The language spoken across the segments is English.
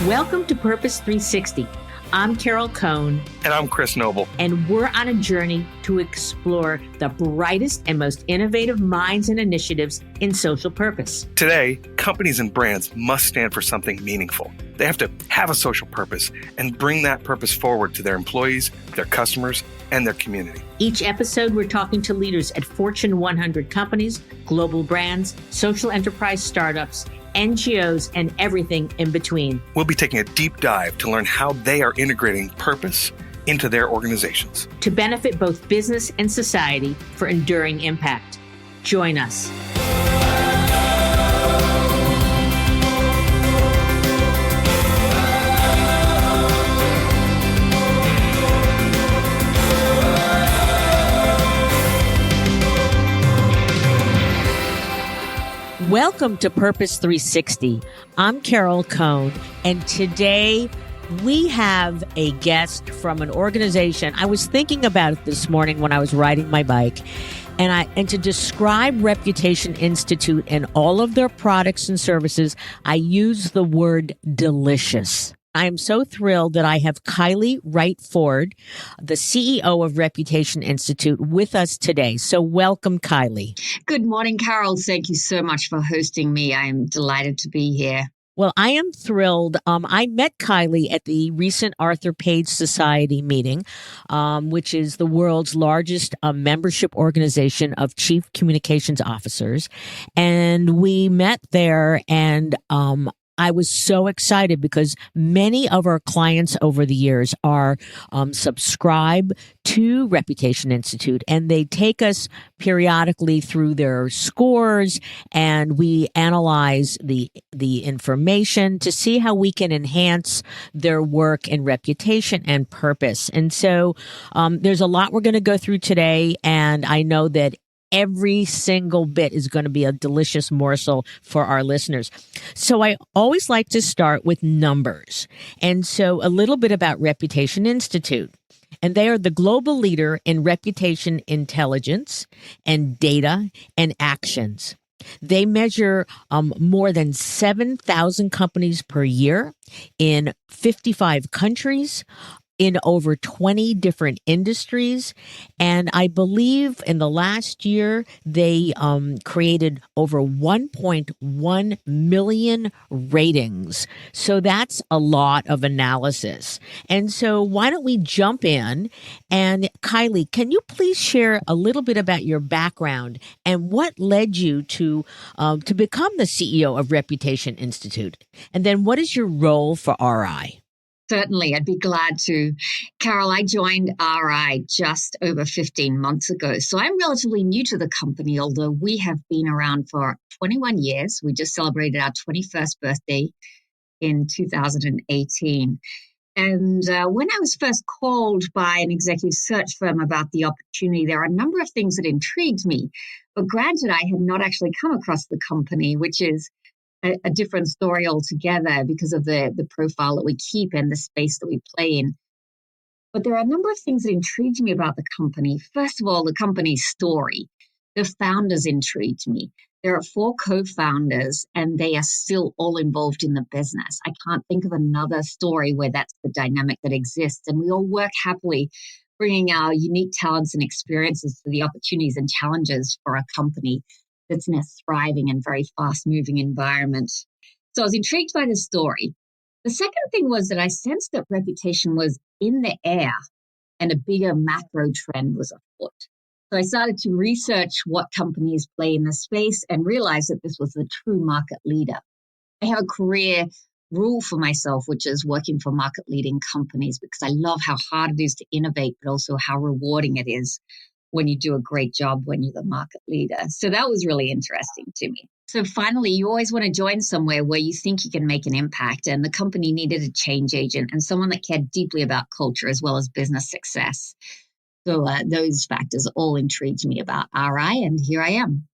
Welcome to Purpose 360. I'm Carol Cohn. And I'm Chris Noble. And we're on a journey to explore the brightest and most innovative minds and initiatives in social purpose. Today, companies and brands must stand for something meaningful. They have to have a social purpose and bring that purpose forward to their employees, their customers, and their community. Each episode, we're talking to leaders at Fortune 100 companies, global brands, social enterprise startups, NGOs, and everything in between. We'll be taking a deep dive to learn how they are integrating purpose into their organizations to benefit both business and society for enduring impact. Join us. Welcome to Purpose 360. I'm Carol Cohn, and today we have a guest from an organization. I was thinking about it this morning when I was riding my bike, and to describe Reputation Institute and all of their products and services, I use the word delicious. I am so thrilled that I have Kylie Wright-Ford, the CEO of Reputation Institute, with us today. So welcome, Kylie. Good morning, Carol. Thank you so much for hosting me. I am delighted to be here. Well, I am thrilled. I met Kylie at the recent Arthur Page Society meeting, which is the world's largest membership organization of chief communications officers. And we met there, and I was so excited because many of our clients over the years are subscribe to Reputation Institute, and they take us periodically through their scores, and we analyze the information to see how we can enhance their work and reputation and purpose. And so there's a lot we're going to go through today, and I know that every single bit is going to be a delicious morsel for our listeners. So I always like to start with numbers. And so a little bit about Reputation Institute. And they are the global leader in reputation intelligence and data and actions. They measure more than 7,000 companies per year in 55 countries, in over 20 different industries. And I believe in the last year, they created over 1.1 million ratings. So that's a lot of analysis. And so why don't we jump in? And Kylie, can you please share a little bit about your background and what led you to become the CEO of Reputation Institute? And then what is your role for RI? Certainly, I'd be glad to. Carol, I joined RI just over 15 months ago, so I'm relatively new to the company, although we have been around for 21 years. We just celebrated our 21st birthday in 2018. And when I was first called by an executive search firm about the opportunity, there are a number of things that intrigued me. But granted, I had not actually come across the company, which is a different story altogether because of the profile that we keep and the space that we play in. But there are a number of things that intrigued me about the company. First of all, the company's story. The founders intrigued me. There are 4 co-founders, and they are still all involved in the business. I can't think of another story where that's the dynamic that exists. And we all work happily, bringing our unique talents and experiences to the opportunities and challenges for a company that's in a thriving and very fast-moving environment. So I was intrigued by the story. The second thing was that I sensed that reputation was in the air and a bigger macro trend was afoot. So I started to research what companies play in the space and realized that this was the true market leader. I have a career rule for myself, which is working for market-leading companies because I love how hard it is to innovate, but also how rewarding it is when you do a great job when you're the market leader. So that was really interesting to me. So finally, you always want to join somewhere where you think you can make an impact. And the company needed a change agent and someone that cared deeply about culture as well as business success. So those factors all intrigued me about RI, and here I am.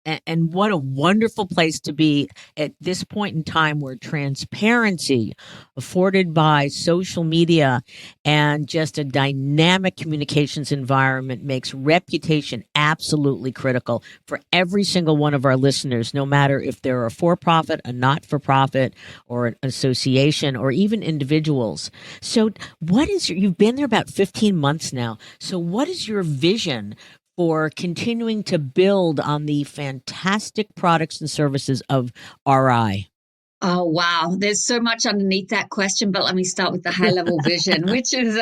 And what a wonderful place to be at this point in time where transparency afforded by social media and just a dynamic communications environment makes reputation absolutely critical for every single one of our listeners, no matter if they're a for-profit, a not-for-profit, or an association, or even individuals. So you've been there about 15 months now. So what is your vision for continuing to build on the fantastic products and services of RI? Oh, wow. There's so much underneath that question, but let me start with the high level vision, which is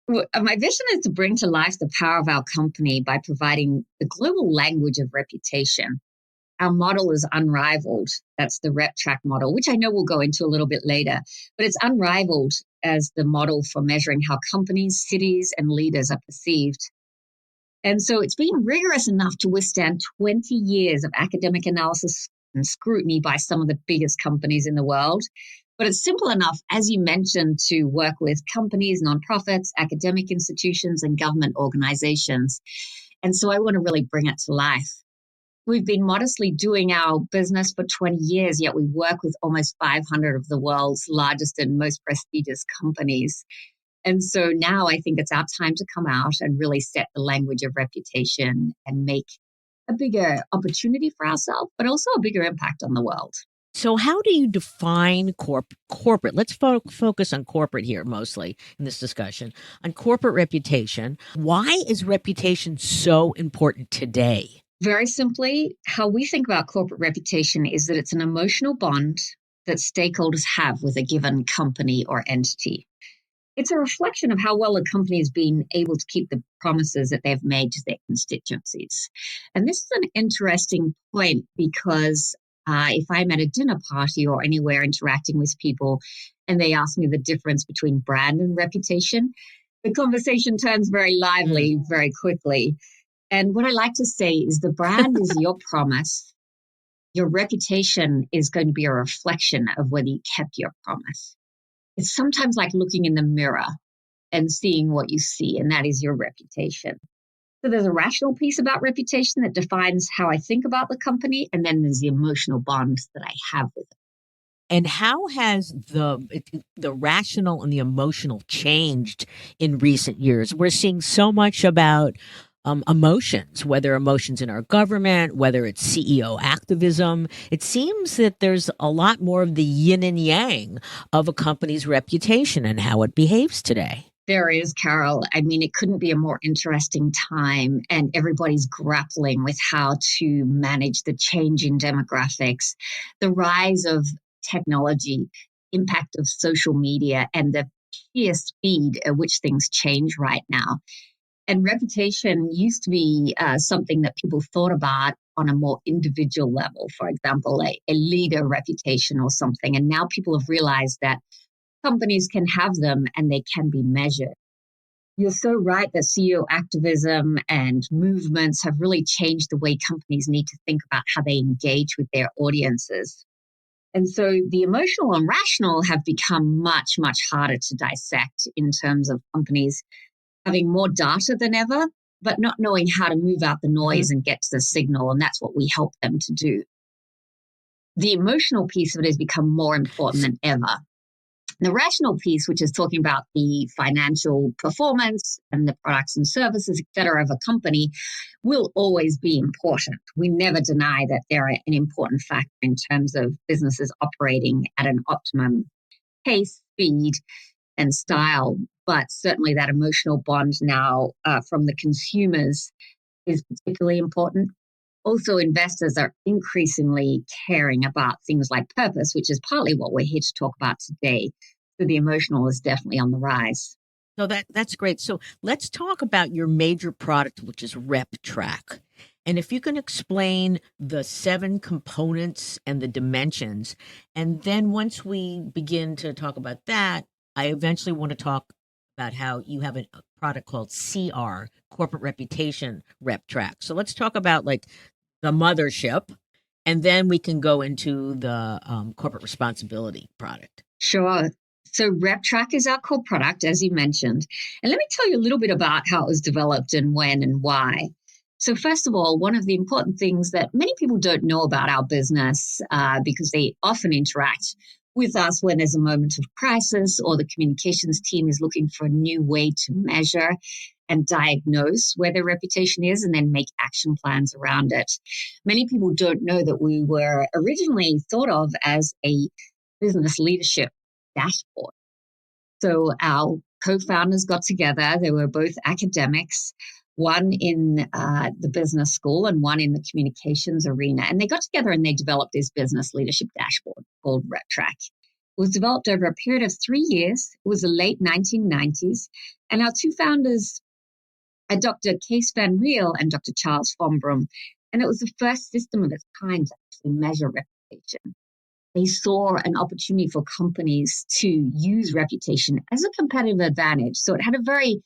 my vision is to bring to life the power of our company by providing the global language of reputation. Our model is unrivaled. That's the RepTrack model, which I know we'll go into a little bit later, but it's unrivaled as the model for measuring how companies, cities, and leaders are perceived. And so it's been rigorous enough to withstand 20 years of academic analysis and scrutiny by some of the biggest companies in the world. But it's simple enough, as you mentioned, to work with companies, nonprofits, academic institutions, and government organizations. And so I want to really bring it to life. We've been modestly doing our business for 20 years, yet we work with almost 500 of the world's largest and most prestigious companies. And so now I think it's our time to come out and really set the language of reputation and make a bigger opportunity for ourselves, but also a bigger impact on the world. So how do you define corporate? Let's focus on corporate here mostly in this discussion. On corporate reputation, why is reputation so important today? Very simply, how we think about corporate reputation is that it's an emotional bond that stakeholders have with a given company or entity. It's a reflection of how well a company has been able to keep the promises that they've made to their constituencies. And this is an interesting point because if I'm at a dinner party or anywhere interacting with people and they ask me the difference between brand and reputation, the conversation turns very lively very quickly. And what I like to say is the brand is your promise. Your reputation is going to be a reflection of whether you kept your promise. It's sometimes like looking in the mirror and seeing what you see, and that is your reputation. So there's a rational piece about reputation that defines how I think about the company, and then there's the emotional bond that I have with it. And how has the rational and the emotional changed in recent years? We're seeing so much about emotions, whether emotions in our government, whether it's CEO activism. It seems that there's a lot more of the yin and yang of a company's reputation and how it behaves today. There is, Carol. I mean, it couldn't be a more interesting time, and everybody's grappling with how to manage the change in demographics, the rise of technology, impact of social media, and the sheer speed at which things change right now. And reputation used to be something that people thought about on a more individual level, for example, a leader reputation or something. And now people have realized that companies can have them and they can be measured. You're so right that CEO activism and movements have really changed the way companies need to think about how they engage with their audiences. And so the emotional and rational have become much, much harder to dissect in terms of companies having more data than ever, but not knowing how to move out the noise and get to the signal. And that's what we help them to do. The emotional piece of it has become more important than ever. The rational piece, which is talking about the financial performance and the products and services, et cetera, of a company, will always be important. We never deny that they're an important factor in terms of businesses operating at an optimum pace, speed, and style. But certainly that emotional bond now from the consumers is particularly important. Also, investors are increasingly caring about things like purpose, which is partly what we're here to talk about today. So the emotional is definitely on the rise. So that's great. So let's talk about your major product, which is RepTrack. And if you can explain the 7 components and the dimensions, and then once we begin to talk about that, I eventually want to talk about how you have a product called CR, Corporate Reputation RepTrack. So let's talk about like the mothership, and then we can go into the corporate responsibility product. Sure. So RepTrack is our core product, as you mentioned. And let me tell you a little bit about how it was developed and when and why. So first of all, one of the important things that many people don't know about our business, because they often interact with us when there's a moment of crisis or the communications team is looking for a new way to measure and diagnose where their reputation is and then make action plans around it. Many people don't know that we were originally thought of as a business leadership dashboard. So our co-founders got together. They were both academics, one in the business school and one in the communications arena. And they got together and they developed this business leadership dashboard called RepTrack. It was developed over a period of 3 years. It was the late 1990s. And our two founders are Dr. Kees van Riel and Dr. Charles von Brum. And it was the first system of its kind to actually measure reputation. They saw an opportunity for companies to use reputation as a competitive advantage. So it had a very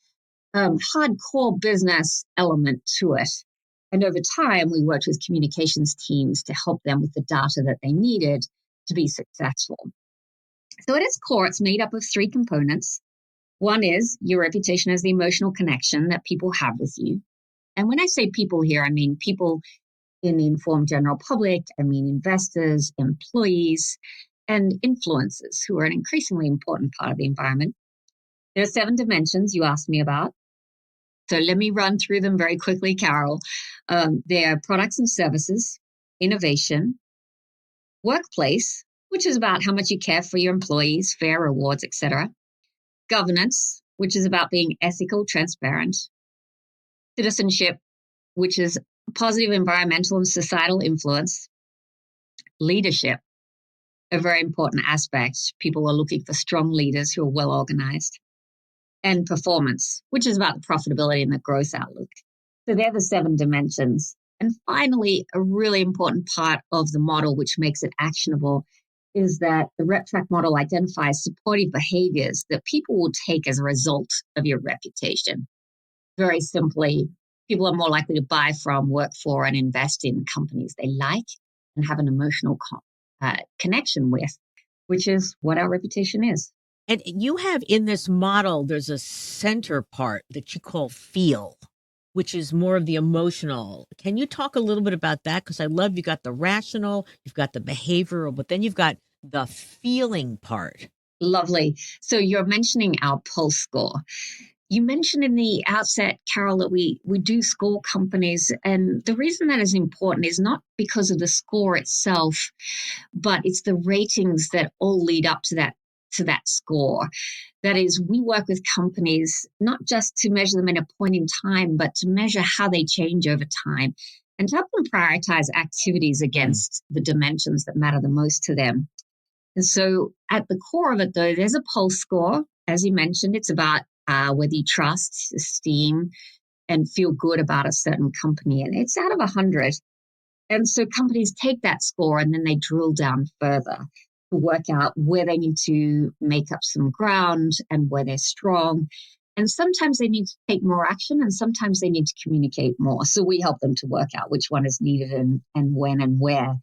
hardcore business element to it. And over time, we worked with communications teams to help them with the data that they needed to be successful. So at its core, it's made up of 3 components. One is your reputation as the emotional connection that people have with you. And when I say people here, I mean people in the informed general public, I mean investors, employees, and influencers who are an increasingly important part of the environment. There are 7 dimensions you asked me about. So let me run through them very quickly, Carol. They are products and services, innovation, workplace, which is about how much you care for your employees, fair rewards, etc. Governance, which is about being ethical, transparent. Citizenship, which is positive environmental and societal influence. Leadership, a very important aspect. People are looking for strong leaders who are well organized. And performance, which is about the profitability and the growth outlook. So they're the 7 dimensions. And finally, a really important part of the model, which makes it actionable, is that the RepTrack model identifies supportive behaviors that people will take as a result of your reputation. Very simply, people are more likely to buy from, work for, and invest in companies they like and have an emotional connection with, which is what our reputation is. And you have in this model, there's a center part that you call feel, which is more of the emotional. Can you talk a little bit about that? Because I love you got the rational, you've got the behavioral, but then you've got the feeling part. Lovely. So you're mentioning our pulse score. You mentioned in the outset, Carol, that we do score companies. And the reason that is important is not because of the score itself, but it's the ratings that all lead up to that score. That is, we work with companies not just to measure them in a point in time, but to measure how they change over time and to help them prioritize activities against the dimensions that matter the most to them. And so at the core of it, though, there's a pulse score. As you mentioned, it's about whether you trust, esteem, and feel good about a certain company. And it's out of 100. And so companies take that score and then they drill down further to work out where they need to make up some ground and where they're strong. And sometimes they need to take more action and sometimes they need to communicate more. So we help them to work out which one is needed and when and where.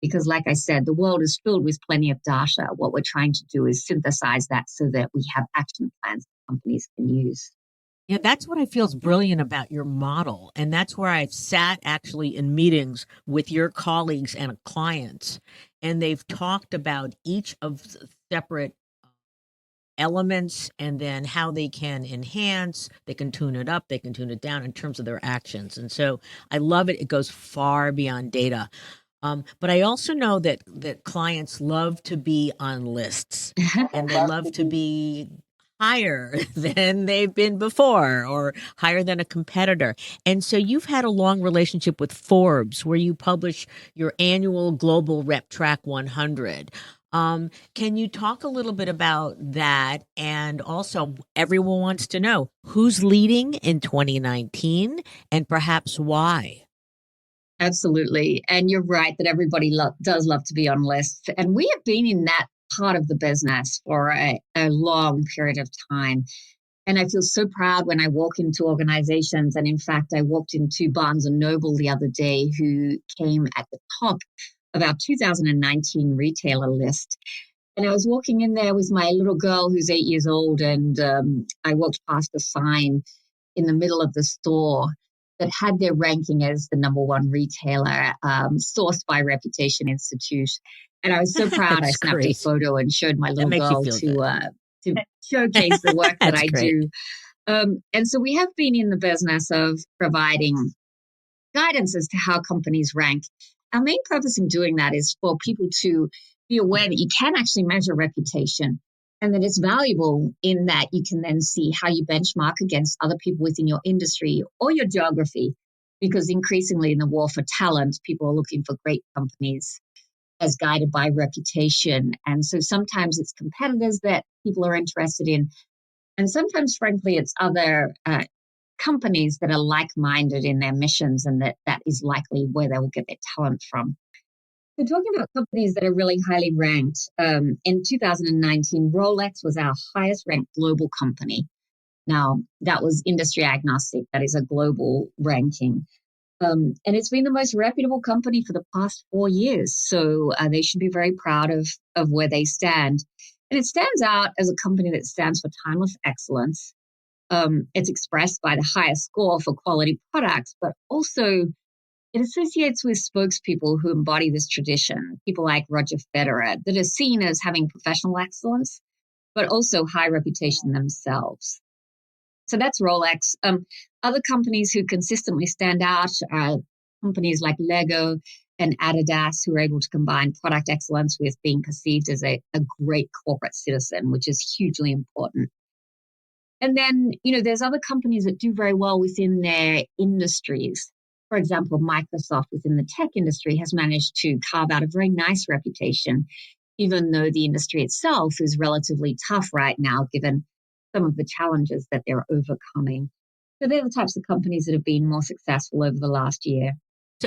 Because like I said, the world is filled with plenty of data. What we're trying to do is synthesize that so that we have action plans companies can use. Yeah, that's what I feel is brilliant about your model. And that's where I've sat actually in meetings with your colleagues and clients, and they've talked about each of the separate elements and then how they can enhance, they can tune it up, they can tune it down in terms of their actions. And so I love it. It goes far beyond data. But I also know that clients love to be on lists and they love to be higher than they've been before or higher than a competitor. And so you've had a long relationship with Forbes where you publish your annual Global RepTrack 100. Can you talk a little bit about that? And also, everyone wants to know who's leading in 2019 and perhaps why. Absolutely. And you're right that everybody does love to be on lists. And we have been in that part of the business for a long period of time. And I feel so proud when I walk into organizations. And in fact, I walked into Barnes & Noble the other day, who came at the top of our 2019 retailer list. And I was walking in there with my little girl who's 8 years old. And I walked past a sign in the middle of the store that had their ranking as the number one retailer, sourced by Reputation Institute. And I was so proud. I That's snapped a great. photo and showed my That little makes you girl feel good. to showcase the work that That's I great. do. And so we have been in the business of providing guidance as to how companies rank. Our main purpose in doing that is for people to be aware that you can actually measure reputation and that it's valuable in that you can then see how you benchmark against other people within your industry or your geography. Because increasingly in the war for talent, people are looking for great companies as guided by reputation. And so sometimes it's competitors that people are interested in. And sometimes, frankly, it's other companies that are like-minded in their missions, and that is likely where they will get their talent from. So talking about companies that are really highly ranked, in 2019, Rolex was our highest ranked global company. Now, that was industry agnostic. That is a global ranking. And it's been the most reputable company for the past 4 years. So they should be very proud of where they stand. And it stands out as a company that stands for timeless excellence. It's expressed by the highest score for quality products, but also it associates with spokespeople who embody this tradition, people like Roger Federer, that are seen as having professional excellence, but also high reputation themselves. So that's Rolex. Other companies who consistently stand out are companies like Lego and Adidas, who are able to combine product excellence with being perceived as a great corporate citizen, which is hugely important. And then, there's other companies that do very well within their industries. For example, Microsoft within the tech industry has managed to carve out a very nice reputation, even though the industry itself is relatively tough right now, given some of the challenges that they're overcoming. So they're the types of companies that have been more successful over the last year.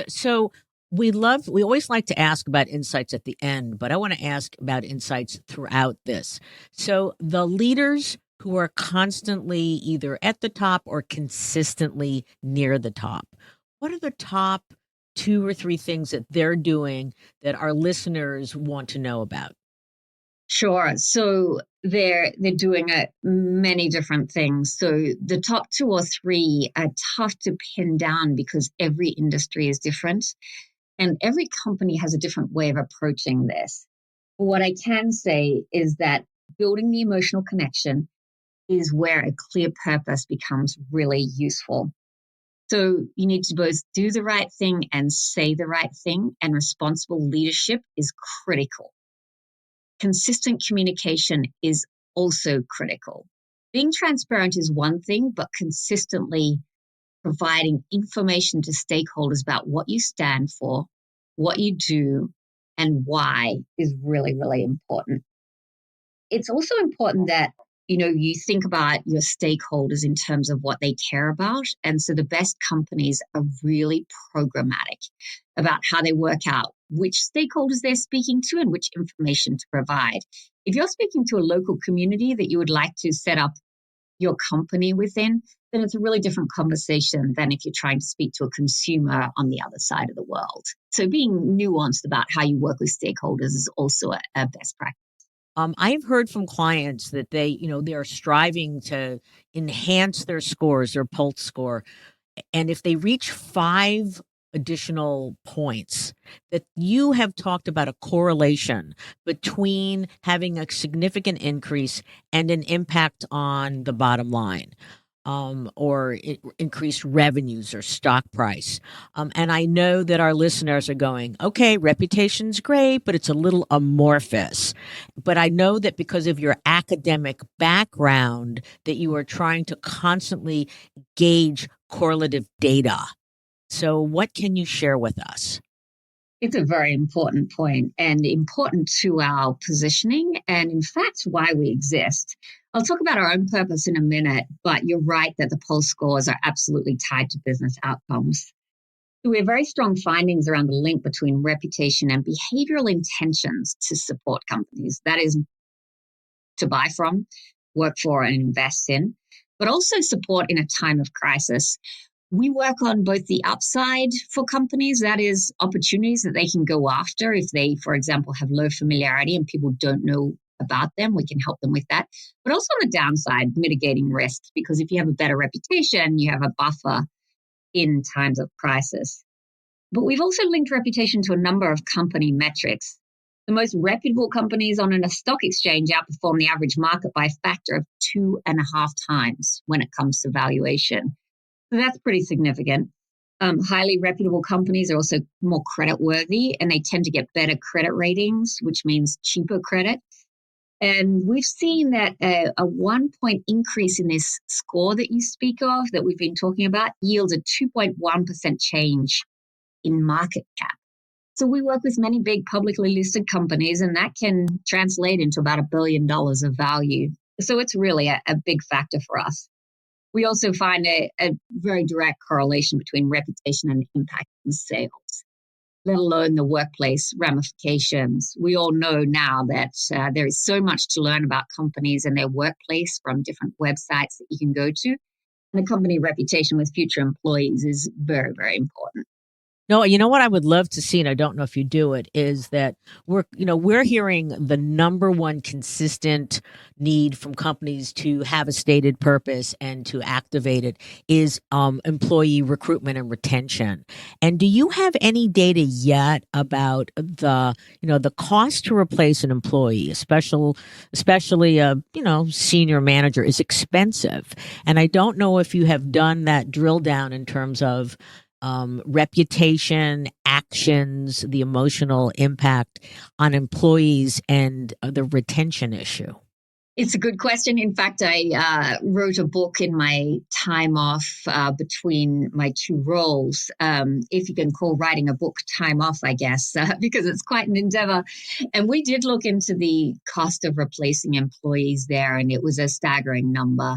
So we always like to ask about insights at the end, but I want to ask about insights throughout this. So the leaders who are constantly either at the top or consistently near the top, what are the top 2 or 3 things that they're doing that our listeners want to know about? Sure. So they're doing many different things. So the top 2 or 3 are tough to pin down because every industry is different and every company has a different way of approaching this. But what I can say is that building the emotional connection is where a clear purpose becomes really useful. So you need to both do the right thing and say the right thing, and responsible leadership is critical. Consistent communication is also critical. Being transparent is one thing, but consistently providing information to stakeholders about what you stand for, what you do, and why is really, really important. It's also important that you think about your stakeholders in terms of what they care about. And so the best companies are really programmatic about how they work out which stakeholders they're speaking to and which information to provide. If you're speaking to a local community that you would like to set up your company within, then it's a really different conversation than if you're trying to speak to a consumer on the other side of the world. So being nuanced about how you work with stakeholders is also a best practice. I've heard from clients that they're striving to enhance their scores, their Pulse score, and if they reach 5 additional points, that you have talked about a correlation between having a significant increase and an impact on the bottom line. Or increased revenues or stock price. And I know that our listeners are going, okay, reputation's great, but it's a little amorphous. But I know that because of your academic background, that you are trying to constantly gauge correlative data. So what can you share with us? It's a very important point and important to our positioning and, in fact, why we exist. I'll talk about our own purpose in a minute, but you're right that the Pulse scores are absolutely tied to business outcomes. So we have very strong findings around the link between reputation and behavioral intentions to support companies. That is, to buy from, work for, and invest in, but also support in a time of crisis. We work on both the upside for companies, that is opportunities that they can go after if they, for example, have low familiarity and people don't know about them. We can help them with that. But also on the downside, mitigating risks, because if you have a better reputation, you have a buffer in times of crisis. But we've also linked reputation to a number of company metrics. The most reputable companies on a stock exchange outperform the average market by a factor of 2.5 times when it comes to valuation. So that's pretty significant. Highly reputable companies are also more creditworthy, and they tend to get better credit ratings, which means cheaper credit. And we've seen that a 1-point increase in this score that you speak of, that we've been talking about, yields a 2.1% change in market cap. So we work with many big publicly listed companies, and that can translate into about $1 billion of value. So it's really a big factor for us. We also find a very direct correlation between reputation and impact on sales, let alone the workplace ramifications. We all know now that there is so much to learn about companies and their workplace from different websites that you can go to. And a company reputation with future employees is very, very important. No, you know what I would love to see, and I don't know if you do it, is that we're hearing the number one consistent need from companies to have a stated purpose and to activate it is employee recruitment and retention. And do you have any data yet about the cost to replace an employee, especially a senior manager, is expensive? And I don't know if you have done that drill down in terms of reputation, actions, the emotional impact on employees, and the retention issue? It's a good question. In fact, I wrote a book in my time off between my two roles, if you can call writing a book time off, I guess, because it's quite an endeavor. And we did look into the cost of replacing employees there, and it was a staggering number.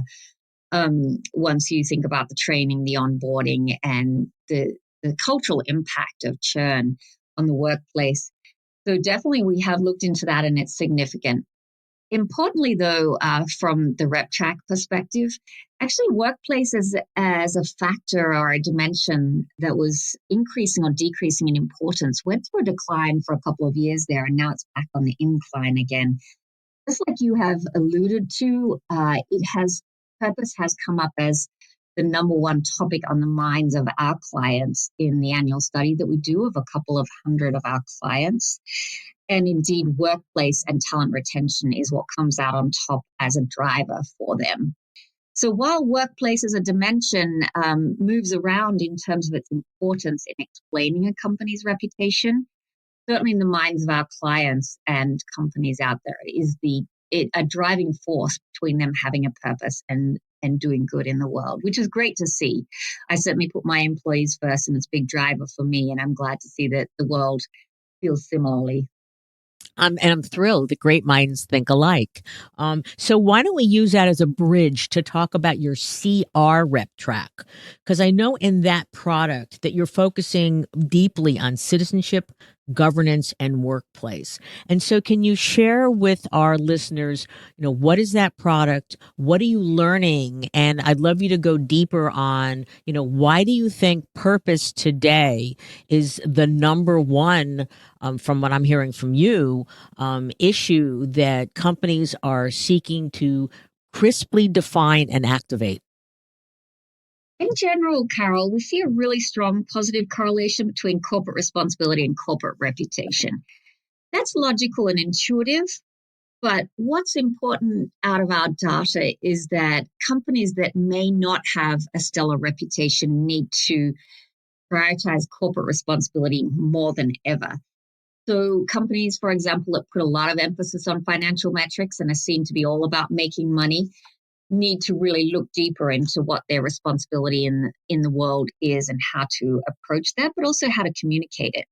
Once you think about the training, the onboarding, and the cultural impact of churn on the workplace. So definitely we have looked into that, and it's significant. Importantly, though, from the RepTrack perspective, actually workplace as a factor or a dimension that was increasing or decreasing in importance went through a decline for a couple of years there, and now it's back on the incline again. Just like you have alluded to, purpose has come up as the number one topic on the minds of our clients in the annual study that we do of a couple of hundred of our clients. And indeed, workplace and talent retention is what comes out on top as a driver for them. So while workplace as a dimension moves around in terms of its importance in explaining a company's reputation, certainly in the minds of our clients and companies out there is a driving force between them having a purpose and doing good in the world, which is great to see. I certainly put my employees first, and it's a big driver for me, and I'm glad to see that the world feels similarly. And I'm thrilled that great minds think alike. So why don't we use that as a bridge to talk about your CR Rep Track? Because I know in that product that you're focusing deeply on citizenship, governance, and workplace. And so can you share with our listeners, what is that product? What are you learning? And I'd love you to go deeper on, why do you think purpose today is the number one, from what I'm hearing from you, issue that companies are seeking to crisply define and activate? In general, Carol, we see a really strong positive correlation between corporate responsibility and corporate reputation. That's logical and intuitive, but what's important out of our data is that companies that may not have a stellar reputation need to prioritize corporate responsibility more than ever. So companies, for example, that put a lot of emphasis on financial metrics and are seen to be all about making money need to really look deeper into what their responsibility in the world is and how to approach that, but also how to communicate it.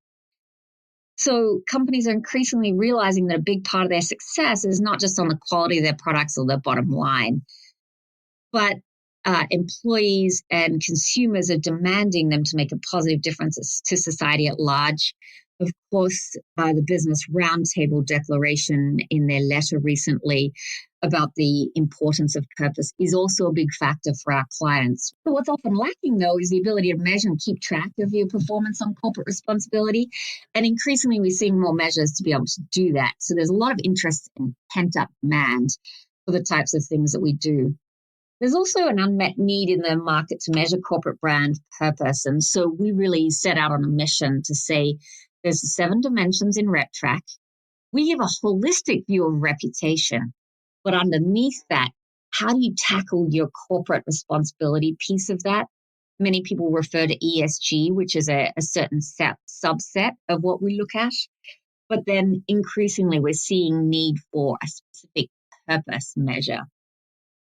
So companies are increasingly realizing that a big part of their success is not just on the quality of their products or their bottom line, but employees and consumers are demanding them to make a positive difference to society at large. Of course, the Business Roundtable Declaration in their letter recently about the importance of purpose is also a big factor for our clients. But what's often lacking, though, is the ability to measure and keep track of your performance on corporate responsibility. And increasingly, we're seeing more measures to be able to do that. So there's a lot of interest in pent-up demand for the types of things that we do. There's also an unmet need in the market to measure corporate brand purpose. And so we really set out on a mission to say there's 7 dimensions in RepTrack. We give a holistic view of reputation, but underneath that, how do you tackle your corporate responsibility piece of that? Many people refer to ESG, which is a certain subset of what we look at. But then increasingly, we're seeing need for a specific purpose measure.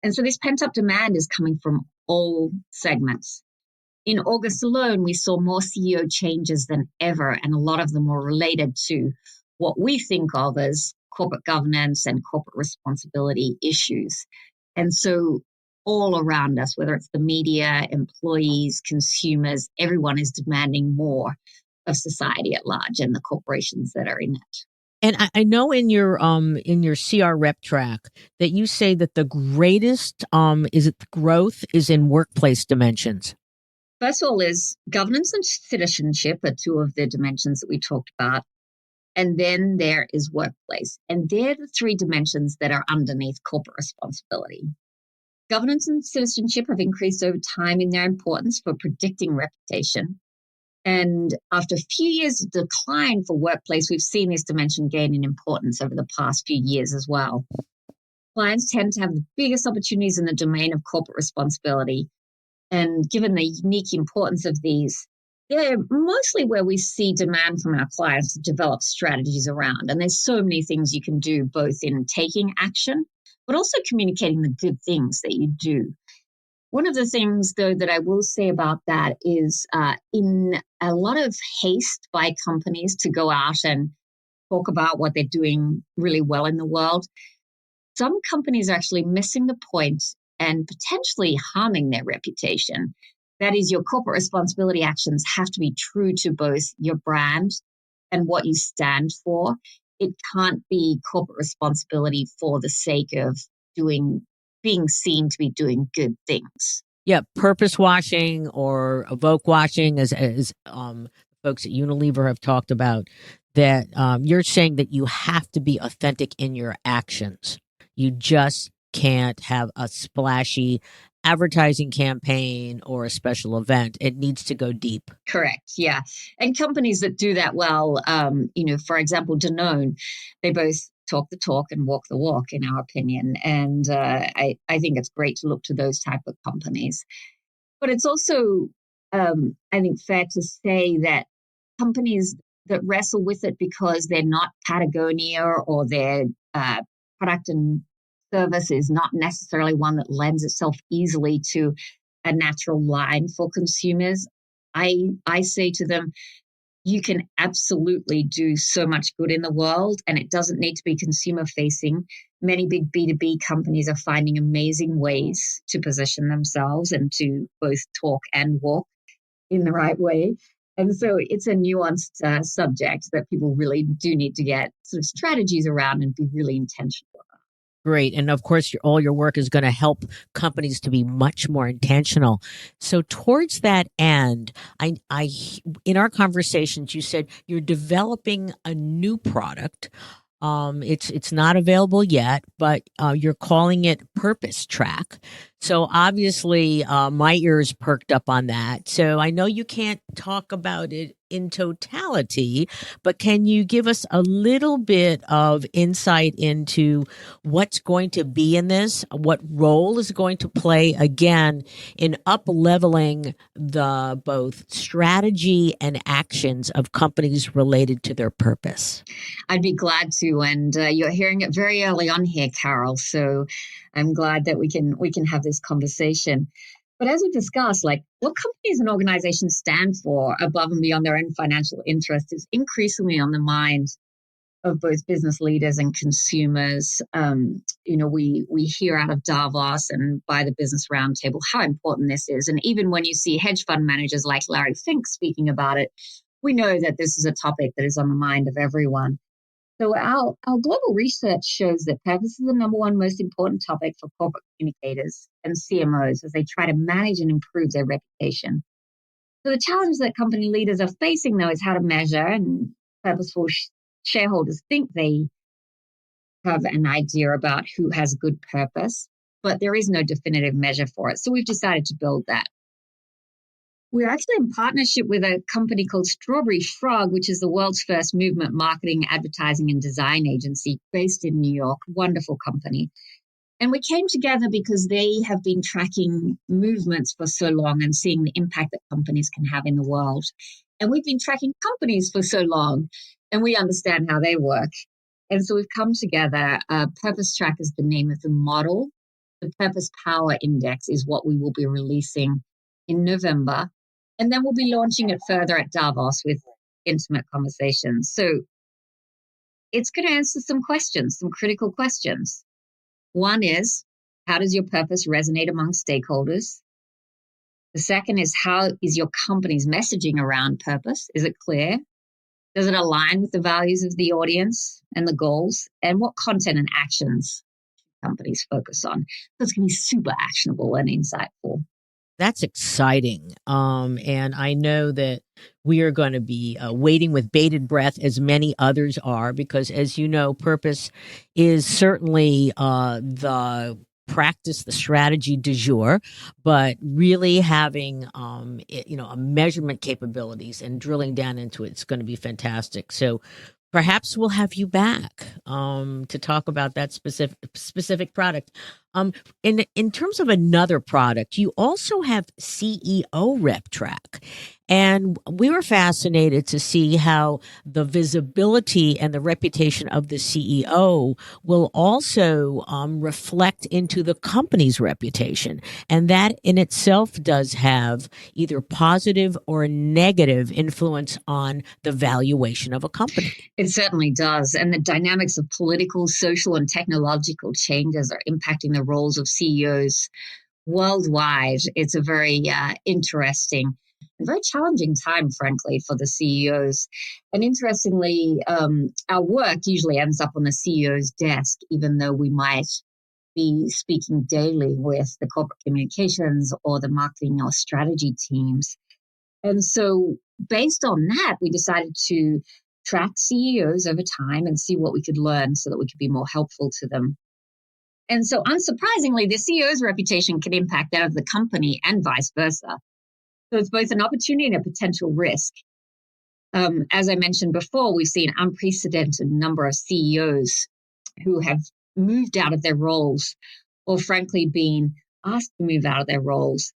And so this pent-up demand is coming from all segments. In August alone, we saw more CEO changes than ever, and a lot of them were related to what we think of as corporate governance and corporate responsibility issues. And so all around us, whether it's the media, employees, consumers, everyone is demanding more of society at large and the corporations that are in it. And I know in your CR Rep Track that you say that the greatest growth is in workplace dimensions. First of all, is governance and citizenship are 2 of the dimensions that we talked about. And then there is workplace. And they're the 3 dimensions that are underneath corporate responsibility. Governance and citizenship have increased over time in their importance for predicting reputation. And after a few years of decline for workplace, we've seen this dimension gain in importance over the past few years as well. Clients tend to have the biggest opportunities in the domain of corporate responsibility. And given the unique importance of these, they're mostly where we see demand from our clients to develop strategies around. And there's so many things you can do, both in taking action, but also communicating the good things that you do. One of the things, though, that I will say about that is in a lot of haste by companies to go out and talk about what they're doing really well in the world, some companies are actually missing the point and potentially harming their reputation. That is, your corporate responsibility actions have to be true to both your brand and what you stand for. It can't be corporate responsibility for the sake of being seen to be doing good things. Yeah, purpose washing or evoke washing, as folks at Unilever have talked about, that you're saying that you have to be authentic in your actions. You just can't have a splashy advertising campaign or a special event. It needs to go deep. Correct. Yeah. And companies that do that well, for example, Danone, they both talk the talk and walk the walk, in our opinion. And I think it's great to look to those type of companies. But it's also, I think, fair to say that companies that wrestle with it because they're not Patagonia or their product and service is not necessarily one that lends itself easily to a natural line for consumers, I say to them, you can absolutely do so much good in the world, and it doesn't need to be consumer facing. Many big B2B companies are finding amazing ways to position themselves and to both talk and walk in the right way. And so it's a nuanced subject that people really do need to get sort of strategies around and be really intentional about. Great. And of course, all your work is going to help companies to be much more intentional. So towards that end, I in our conversations, you said you're developing a new product. It's not available yet, but you're calling it Purpose Track. So obviously, my ears perked up on that. So I know you can't talk about it in totality, but can you give us a little bit of insight into what's going to be in this? What role is going to play, again, in up-leveling the both strategy and actions of companies related to their purpose? I'd be glad to, and you're hearing it very early on here, Carol. So I'm glad that we can have this conversation. But as we discussed, like what companies and organizations stand for above and beyond their own financial interest is increasingly on the mind of both business leaders and consumers. We hear out of Davos and by the Business Roundtable how important this is. And even when you see hedge fund managers like Larry Fink speaking about it, we know that this is a topic that is on the mind of everyone. So our global research shows that purpose is the number one most important topic for corporate communicators and CMOs as they try to manage and improve their reputation. So the challenge that company leaders are facing, though, is how to measure, and purposeful shareholders think they have an idea about who has good purpose. but there is no definitive measure for it. So we've decided to build that. We're actually in partnership with a company called Strawberry Frog, which is the world's first movement marketing, advertising, and design agency based in New York. Wonderful company. And we came together because they have been tracking movements for so long and seeing the impact that companies can have in the world. And we've been tracking companies for so long, and we understand how they work. And so we've come together. Purpose Track is the name of the model. The Purpose Power Index is what we will be releasing in November. And then we'll be launching it further at Davos with intimate conversations. So it's going to answer some questions, some critical questions. One is, how does your purpose resonate among stakeholders? The second is, how is your company's messaging around purpose? Is it clear? Does it align with the values of the audience and the goals? And what content and actions companies focus on? So it's going to be super actionable and insightful. That's exciting. And I know that we are going to be waiting with bated breath, as many others are, because as you know, purpose is certainly the practice, the strategy du jour, but really having, a measurement capabilities and drilling down into it's going to be fantastic. So perhaps we'll have you back to talk about that specific product. In terms of another product, you also have CEO Rep Track. And we were fascinated to see how the visibility and the reputation of the CEO will also reflect into the company's reputation. And that in itself does have either positive or negative influence on the valuation of a company. It certainly does. And the dynamics of political, social, and technological changes are impacting the roles of CEOs worldwide. It's a very interesting and very challenging time, frankly, for the CEOs. And interestingly, our work usually ends up on the CEO's desk, even though we might be speaking daily with the corporate communications or the marketing or strategy teams. And so based on that, we decided to track CEOs over time and see what we could learn so that we could be more helpful to them. And so unsurprisingly, the CEO's reputation can impact that of the company and vice versa. So it's both an opportunity and a potential risk. As I mentioned before, we've seen an unprecedented number of CEOs who have moved out of their roles or frankly been asked to move out of their roles.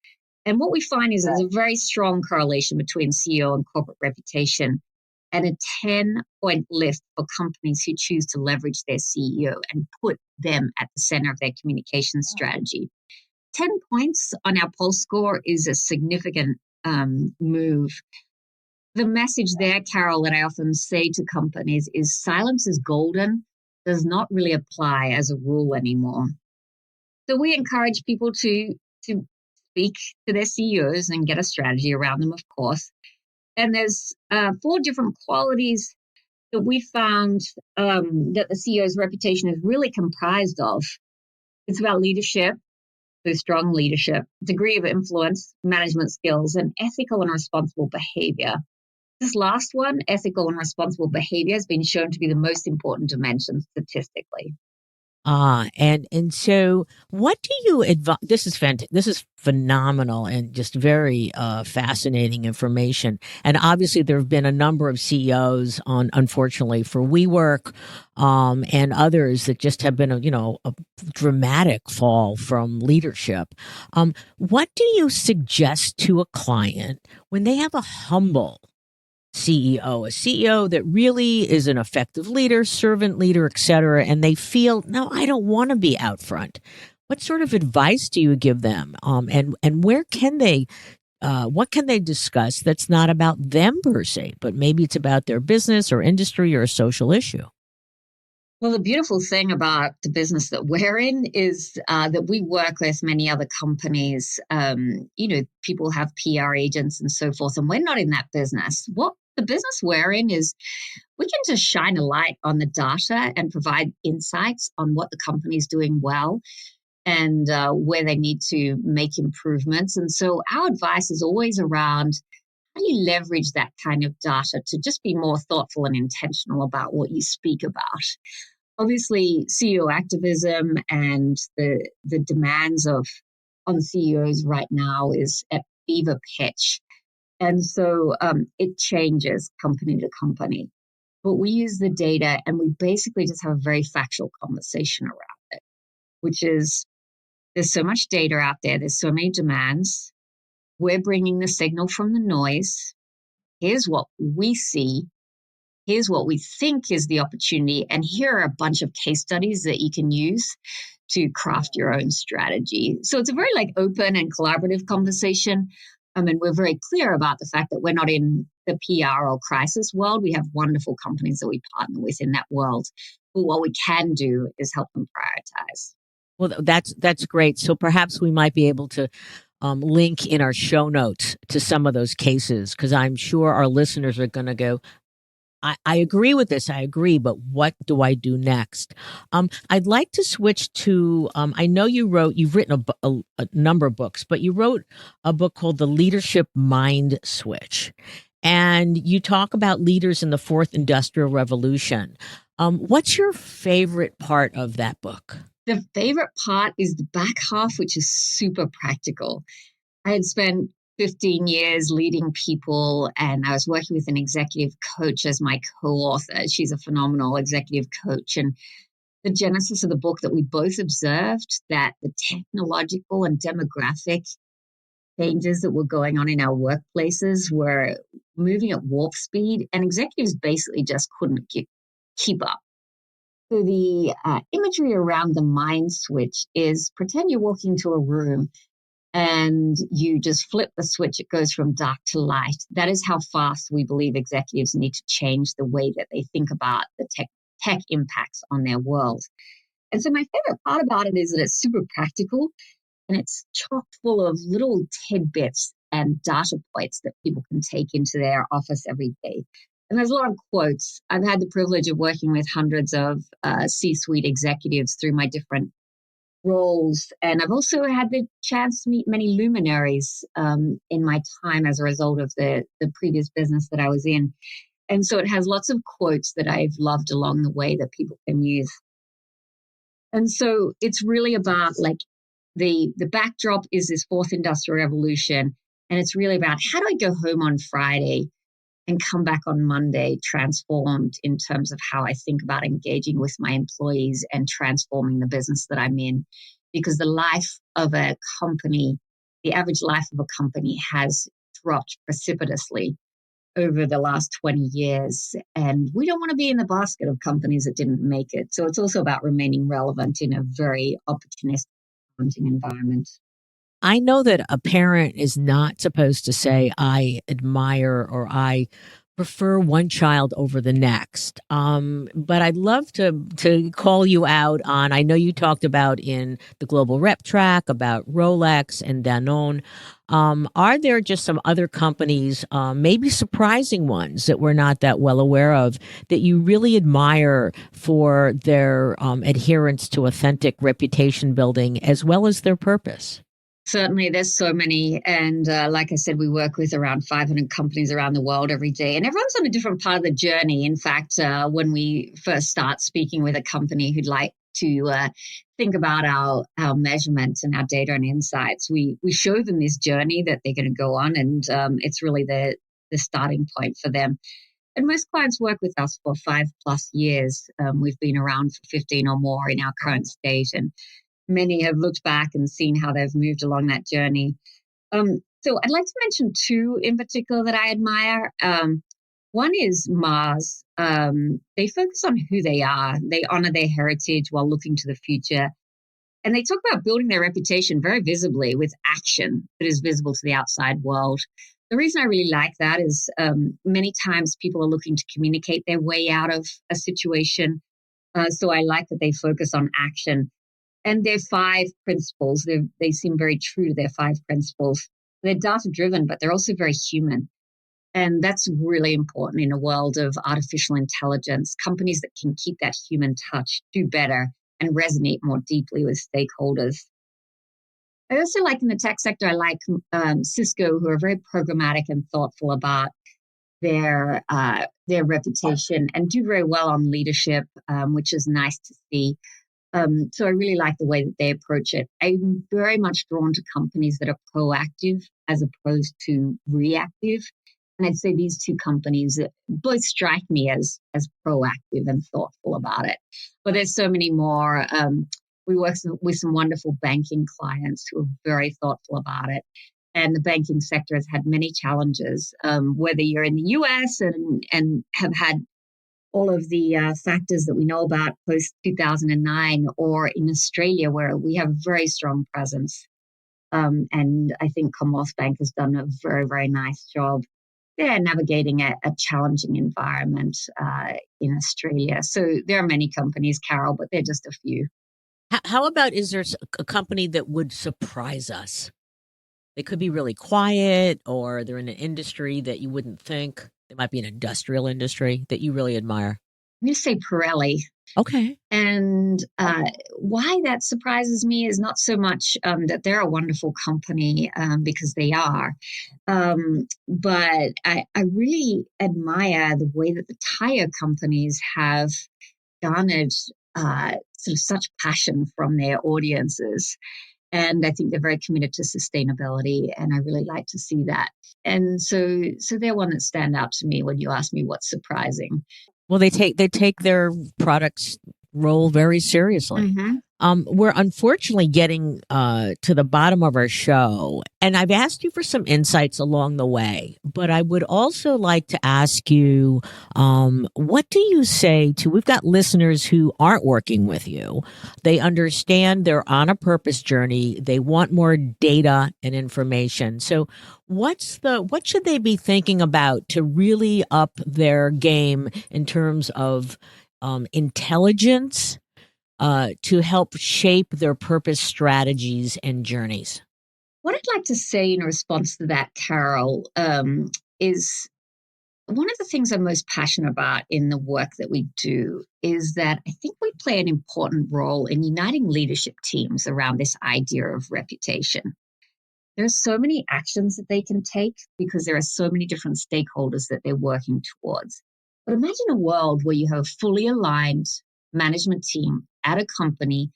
And what we find is there's a very strong correlation between CEO and corporate reputation, and a 10-point lift for companies who choose to leverage their CEO and put them at the center of their communication strategy. 10 points on our pulse score is a significant move. The message there, Carol, that I often say to companies is silence is golden, does not really apply as a rule anymore. So we encourage people to speak to their CEOs and get a strategy around them, of course. And there's 4 different qualities that we found that the CEO's reputation is really comprised of. It's about leadership, so strong leadership, degree of influence, management skills, and ethical and responsible behavior. This last one, ethical and responsible behavior, has been shown to be the most important dimension statistically. And so what do you advise? This is fantastic. This is phenomenal and just very fascinating information. And obviously there have been a number of CEOs unfortunately for WeWork, and others that just have been a dramatic fall from leadership. What do you suggest to a client when they have a humble CEO, a CEO that really is an effective leader, servant leader, et cetera, and they feel, no, I don't want to be out front? What sort of advice do you give them? And where can they, what can they discuss that's not about them per se, but maybe it's about their business or industry or a social issue? Well, the beautiful thing about the business that we're in is that we work with many other companies. People have PR agents and so forth, and we're not in that business. What the business we're in is we can just shine a light on the data and provide insights on what the company is doing well and where they need to make improvements. And so our advice is always around how do you leverage that kind of data to just be more thoughtful and intentional about what you speak about. obviously CEO activism and the demands on CEOs right now is at fever pitch. And so it changes company to company. But we use the data and we basically just have a very factual conversation around it, which is there's so much data out there. There's so many demands. We're bringing the signal from the noise. Here's what we see. Here's what we think is the opportunity. And here are a bunch of case studies that you can use to craft your own strategy. So it's a very open and collaborative conversation. And we're very clear about the fact that we're not in the PR or crisis world. We have wonderful companies that we partner with in that world. But what we can do is help them prioritize. Well, that's great. So perhaps we might be able to link in our show notes to some of those cases, because I'm sure our listeners are going to go, I agree with this. I agree, but what do I do next? I'd like to switch to. I know you've written a number of books, but you wrote a book called The Leadership Mind Switch, and you talk about leaders in the fourth industrial revolution. What's your favorite part of that book? The favorite part is the back half, which is super practical. I had spent 15 years leading people, and I was working with an executive coach as my co-author. She's a phenomenal executive coach. And the genesis of the book that we both observed that the technological and demographic changes that were going on in our workplaces were moving at warp speed, and executives basically just couldn't keep up. So the imagery around the mind switch is pretend you're walking to a room and you just flip the switch, it goes from dark to light. That is how fast we believe executives need to change the way that they think about the tech impacts on their world. And so my favorite part about it is that it's super practical and it's chock full of little tidbits and data points that people can take into their office every day. And there's a lot of quotes. I've had the privilege of working with hundreds of C-suite executives through my different roles. And I've also had the chance to meet many luminaries in my time as a result of the previous business that I was in. And so it has lots of quotes that I've loved along the way that people can use. And so it's really about the backdrop is this fourth industrial revolution. And it's really about how do I go home on Friday and come back on Monday transformed in terms of how I think about engaging with my employees and transforming the business that I'm in. Because the life of a company, the average life of a company has dropped precipitously over the last 20 years. And we don't want to be in the basket of companies that didn't make it. So it's also about remaining relevant in a very opportunistic, challenging environment. I know that a parent is not supposed to say, I admire or I prefer one child over the next. But I'd love to call you out on, I know you talked about in the Global Rep Track about Rolex and Danone. Are there just some other companies, maybe surprising ones that we're not that well aware of, that you really admire for their adherence to authentic reputation building as well as their purpose? Certainly, there's so many. And like I said, we work with around 500 companies around the world every day. And everyone's on a different part of the journey. In fact, when we first start speaking with a company who'd like to think about our measurements and our data and insights, we show them this journey that they're going to go on. And it's really the starting point for them. And most clients work with us for 5+ years. We've been around for 15 or more in our current state. And many have looked back and seen how they've moved along that journey. So I'd like to mention two in particular that I admire. One is Mars. They focus on who they are. They honor their heritage while looking to the future. And they talk about building their reputation very visibly with action that is visible to the outside world. The reason I really like that is many times people are looking to communicate their way out of a situation. So I like that they focus on action. And their 5 principles, they seem very true to their 5 principles. They're data-driven, but they're also very human. And that's really important in a world of artificial intelligence. Companies that can keep that human touch do better and resonate more deeply with stakeholders. I also like in the tech sector, I like Cisco, who are very programmatic and thoughtful about their their reputation and do very well on leadership, which is nice to see. So I really like the way that they approach it. I'm very much drawn to companies that are proactive as opposed to reactive. And I'd say these two companies both strike me as proactive and thoughtful about it. But there's so many more. We work with some wonderful banking clients who are very thoughtful about it. And the banking sector has had many challenges, whether you're in the US and have had all of the factors that we know about post 2009, or in Australia, where we have a very strong presence. And I think Commonwealth Bank has done a very, very nice job. They're navigating a challenging environment in Australia. So there are many companies, Carol, but they're just a few. How about, is there a company that would surprise us? They could be really quiet, or they're in an industry that you wouldn't think. They might be an industrial industry that you really admire. I'm going to say Pirelli. Okay. And why that surprises me is not so much that they're a wonderful company, because they are, but I really admire the way that the tire companies have garnered sort of such passion from their audiences. And I think they're very committed to sustainability, and I really like to see that. And so they're one that stand out to me when you ask me what's surprising. Well, they take their products role very seriously. Mm-hmm. We're unfortunately getting to the bottom of our show, and I've asked you for some insights along the way, but I would also like to ask you, what do you say to, we've got listeners who aren't working with you. They understand they're on a purpose journey. They want more data and information. So what should they be thinking about to really up their game in terms of intelligence, to help shape their purpose strategies and journeys? What I'd like to say in response to that, Carol, is one of the things I'm most passionate about in the work that we do is that I think we play an important role in uniting leadership teams around this idea of reputation. There are so many actions that they can take because there are so many different stakeholders that they're working towards. But imagine a world where you have a fully aligned management team at a company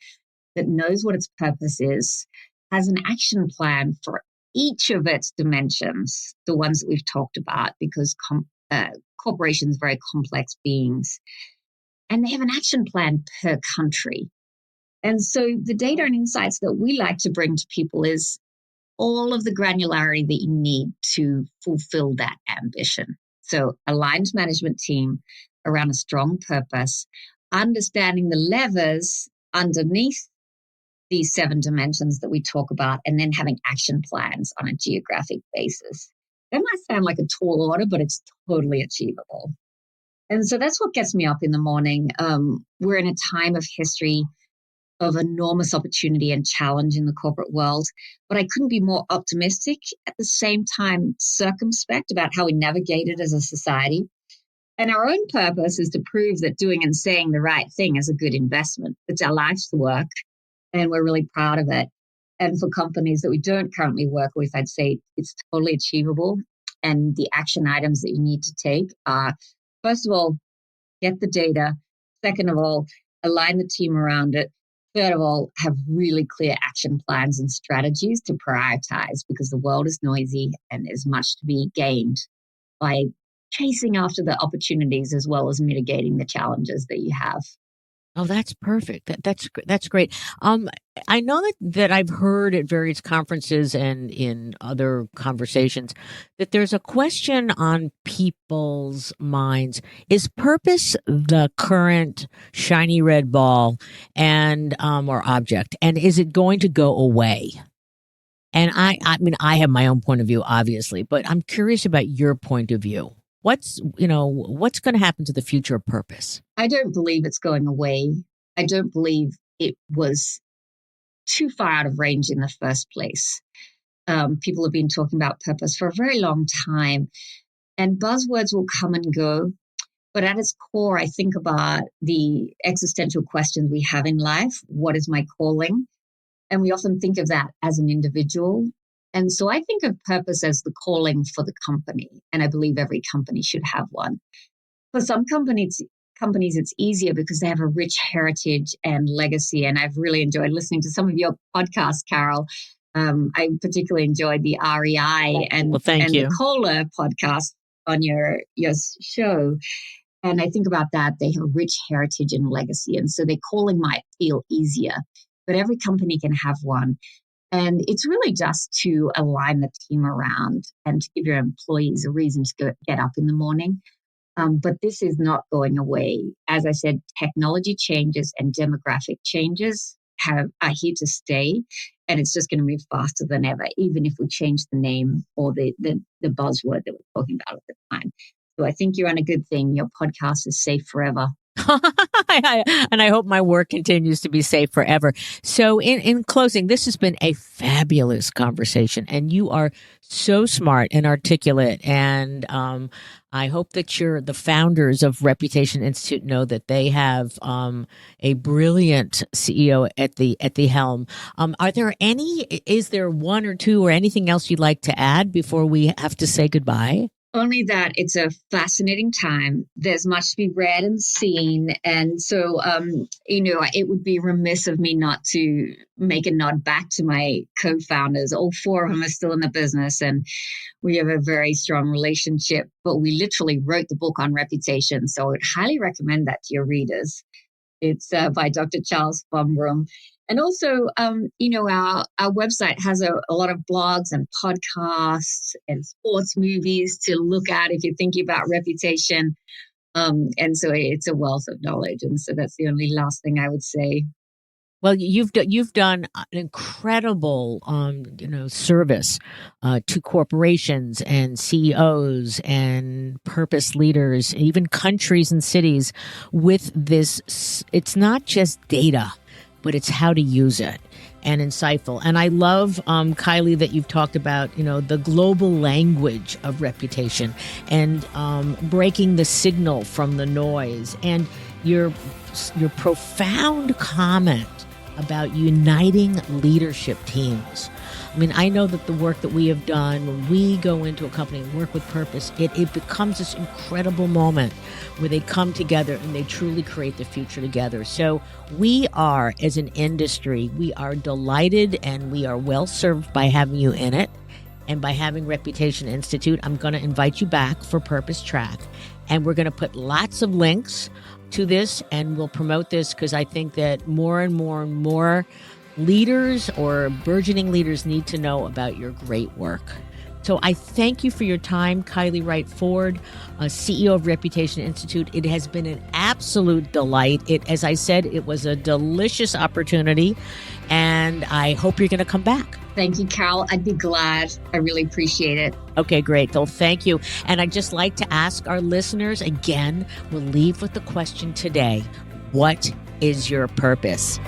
that knows what its purpose is, has an action plan for each of its dimensions, the ones that we've talked about, because corporations are very complex beings, and they have an action plan per country. And so the data and insights that we like to bring to people is all of the granularity that you need to fulfill that ambition. So aligned management team around a strong purpose, understanding the levers underneath these 7 dimensions that we talk about, and then having action plans on a geographic basis. That might sound like a tall order, but it's totally achievable. And so that's what gets me up in the morning. We're in a time of history of enormous opportunity and challenge in the corporate world, but I couldn't be more optimistic, at the same time circumspect about how we navigate it as a society. And our own purpose is to prove that doing and saying the right thing is a good investment. It's our life's work, and we're really proud of it. And for companies that we don't currently work with, I'd say it's totally achievable. And the action items that you need to take are, first of all, get the data. Second of all, align the team around it. Third of all, have really clear action plans and strategies to prioritize, because the world is noisy and there's much to be gained by chasing after the opportunities as well as mitigating the challenges that you have. Oh, that's perfect. That's great. I know that I've heard at various conferences and in other conversations that there's a question on people's minds: is purpose the current shiny red ball and or object, and is it going to go away? And I mean, I have my own point of view, obviously, but I'm curious about your point of view. What's going to happen to the future of purpose? I don't believe it's going away. I don't believe it was too far out of range in the first place. People have been talking about purpose for a very long time, and buzzwords will come and go. But at its core, I think about the existential questions we have in life. What is my calling? And we often think of that as an individual. And so I think of purpose as the calling for the company. And I believe every company should have one. For some companies, it's easier because they have a rich heritage and legacy. And I've really enjoyed listening to some of your podcasts, Carol. I particularly enjoyed the REI and Thank you. the Kohler podcast on your show. And I think about that, they have a rich heritage and legacy. And so their calling might feel easier, but every company can have one. And it's really just to align the team around and to give your employees a reason to get up in the morning. But this is not going away. As I said, technology changes and demographic changes are here to stay. And it's just going to move faster than ever, even if we change the name or the buzzword that we're talking about at the time. So I think you're on a good thing. Your podcast is safe forever. And I hope my work continues to be safe forever. So in closing, this has been a fabulous conversation, and you are so smart and articulate. And I hope that the founders of Reputation Institute know that they have a brilliant CEO at the helm. Is there one or two or anything else you'd like to add before we have to say goodbye? Only that it's a fascinating time. There's much to be read and seen. And so, it would be remiss of me not to make a nod back to my co-founders. All four of them are still in the business, and we have a very strong relationship. But we literally wrote the book on reputation. So I would highly recommend that to your readers. It's by Dr. Charles Bumrum. And also, our website has a lot of blogs and podcasts and sports movies to look at if you're thinking about reputation. And so it's a wealth of knowledge. And so that's the only last thing I would say. Well, you've done an incredible, service to corporations and CEOs and purpose leaders, even countries and cities with this. It's not just data, but it's how to use it and insightful. And I love, Kylie, that you've talked about, the global language of reputation and breaking the signal from the noise, and your profound comment about uniting leadership teams. I mean, I know that the work that we have done, when we go into a company and work with purpose, it becomes this incredible moment where they come together and they truly create the future together. So we are, as an industry, we are delighted and we are well served by having you in it and by having Reputation Institute. I'm going to invite you back for Purpose Track, and we're going to put lots of links to this, and we'll promote this because I think that more and more and more leaders or burgeoning leaders need to know about your great work. So I thank you for your time, Kylie Wright-Ford, CEO of Reputation Institute. It has been an absolute delight. As I said, it was a delicious opportunity, and I hope you're going to come back. Thank you, Carol. I'd be glad. I really appreciate it. Okay, great. Well, thank you. And I'd just like to ask our listeners again, we'll leave with the question today: what is your purpose?